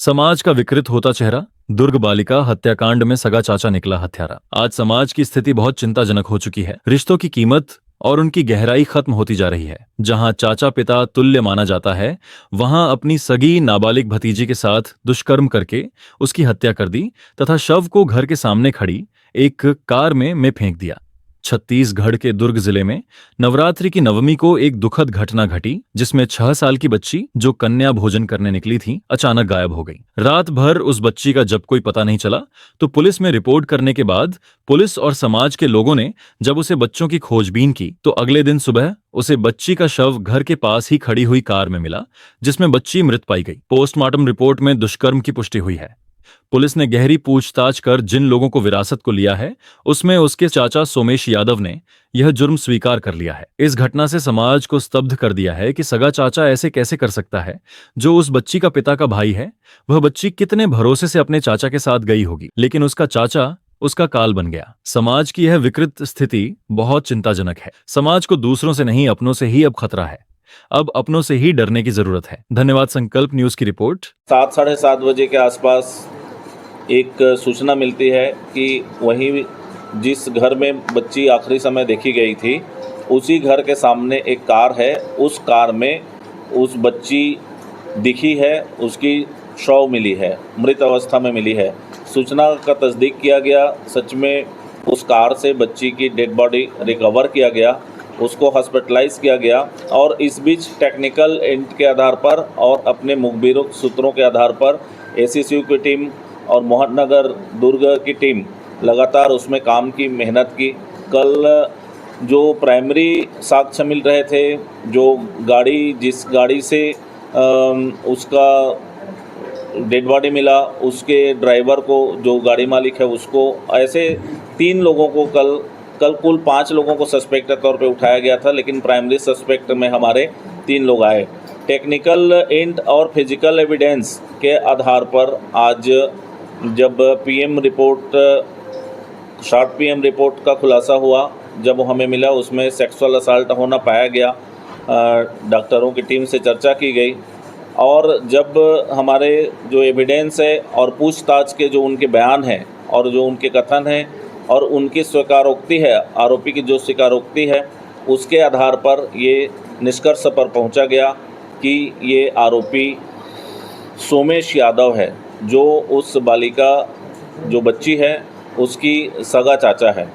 समाज का विकृत होता चेहरा। दुर्ग बालिका हत्याकांड में सगा चाचा निकला हत्यारा। आज समाज की स्थिति बहुत चिंताजनक हो चुकी है। रिश्तों की कीमत और उनकी गहराई खत्म होती जा रही है। जहां चाचा पिता तुल्य माना जाता है, वहां अपनी सगी नाबालिग भतीजी के साथ दुष्कर्म करके उसकी हत्या कर दी तथा शव को घर के सामने खड़ी एक कार में फेंक दिया। छत्तीसगढ़ के दुर्ग जिले में नवरात्रि की नवमी को एक दुखद घटना घटी, जिसमें 6 साल की बच्ची जो कन्या भोजन करने निकली थी, अचानक गायब हो गई। रात भर उस बच्ची का जब कोई पता नहीं चला तो पुलिस में रिपोर्ट करने के बाद पुलिस और समाज के लोगों ने जब उसे बच्चों की खोजबीन की तो अगले दिन सुबह उसे बच्ची का शव घर के पास ही खड़ी हुई कार में मिला, जिसमें बच्ची मृत पाई गई। पोस्टमार्टम रिपोर्ट में दुष्कर्म की पुष्टि हुई है। पुलिस ने गहरी पूछताछ कर जिन लोगों को विरासत को लिया है, उसमें उसके चाचा सोमेश यादव ने यह जुर्म स्वीकार कर लिया है। इस घटना से समाज को स्तब्ध कर दिया है कि सगा चाचा ऐसे कैसे कर सकता है। जो उस बच्ची का पिता का भाई है, वह बच्ची कितने भरोसे से अपने चाचा के साथ गई होगी, लेकिन उसका चाचा उसका काल बन गया। समाज की यह विकृत स्थिति बहुत चिंताजनक है। समाज को दूसरों से नहीं, अपनों से ही अब खतरा है। अब अपनों से ही डरने की जरूरत है। धन्यवाद। संकल्प न्यूज की रिपोर्ट। 7 साढ़े 7 बजे के आसपास एक सूचना मिलती है कि वहीं जिस घर में बच्ची आखिरी समय देखी गई थी, उसी घर के सामने एक कार है। उस कार में उस बच्ची दिखी है, उसकी शव मिली है, मृत अवस्था में मिली है। सूचना का तस्दीक किया गया। सच में उस कार से बच्ची की डेड बॉडी रिकवर किया गया, उसको हॉस्पिटलाइज किया गया। और इस बीच टेक्निकल एंड के आधार पर और अपने मुखबिरों सूत्रों के आधार पर एसीसीयू की टीम और मोहननगर दुर्ग की टीम लगातार उसमें काम की, मेहनत की। कल जो प्राइमरी साक्ष्य मिल रहे थे, जो गाड़ी जिस गाड़ी से उसका डेड बॉडी मिला, उसके ड्राइवर को, जो गाड़ी मालिक है उसको, ऐसे 3 लोगों को कल कुल 5 लोगों को सस्पेक्ट के तौर पे उठाया गया था, लेकिन प्राइमरी सस्पेक्ट में हमारे 3 लोग आए। टेक्निकल एंड और फिजिकल एविडेंस के आधार पर आज जब शॉर्ट पीएम रिपोर्ट का खुलासा हुआ, जब वो हमें मिला, उसमें सेक्सुअल असल्ट होना पाया गया। डॉक्टरों की टीम से चर्चा की गई और जब हमारे जो एविडेंस है और पूछताछ के जो उनके बयान हैं और जो उनके कथन हैं और उनकी स्वीकारोक्ति है, आरोपी की जो स्वीकारोक्ति है, उसके आधार पर ये निष्कर्ष पर पहुंचा गया कि ये आरोपी सोमेश यादव है, जो उस बालिका जो बच्ची है उसकी सगा चाचा है।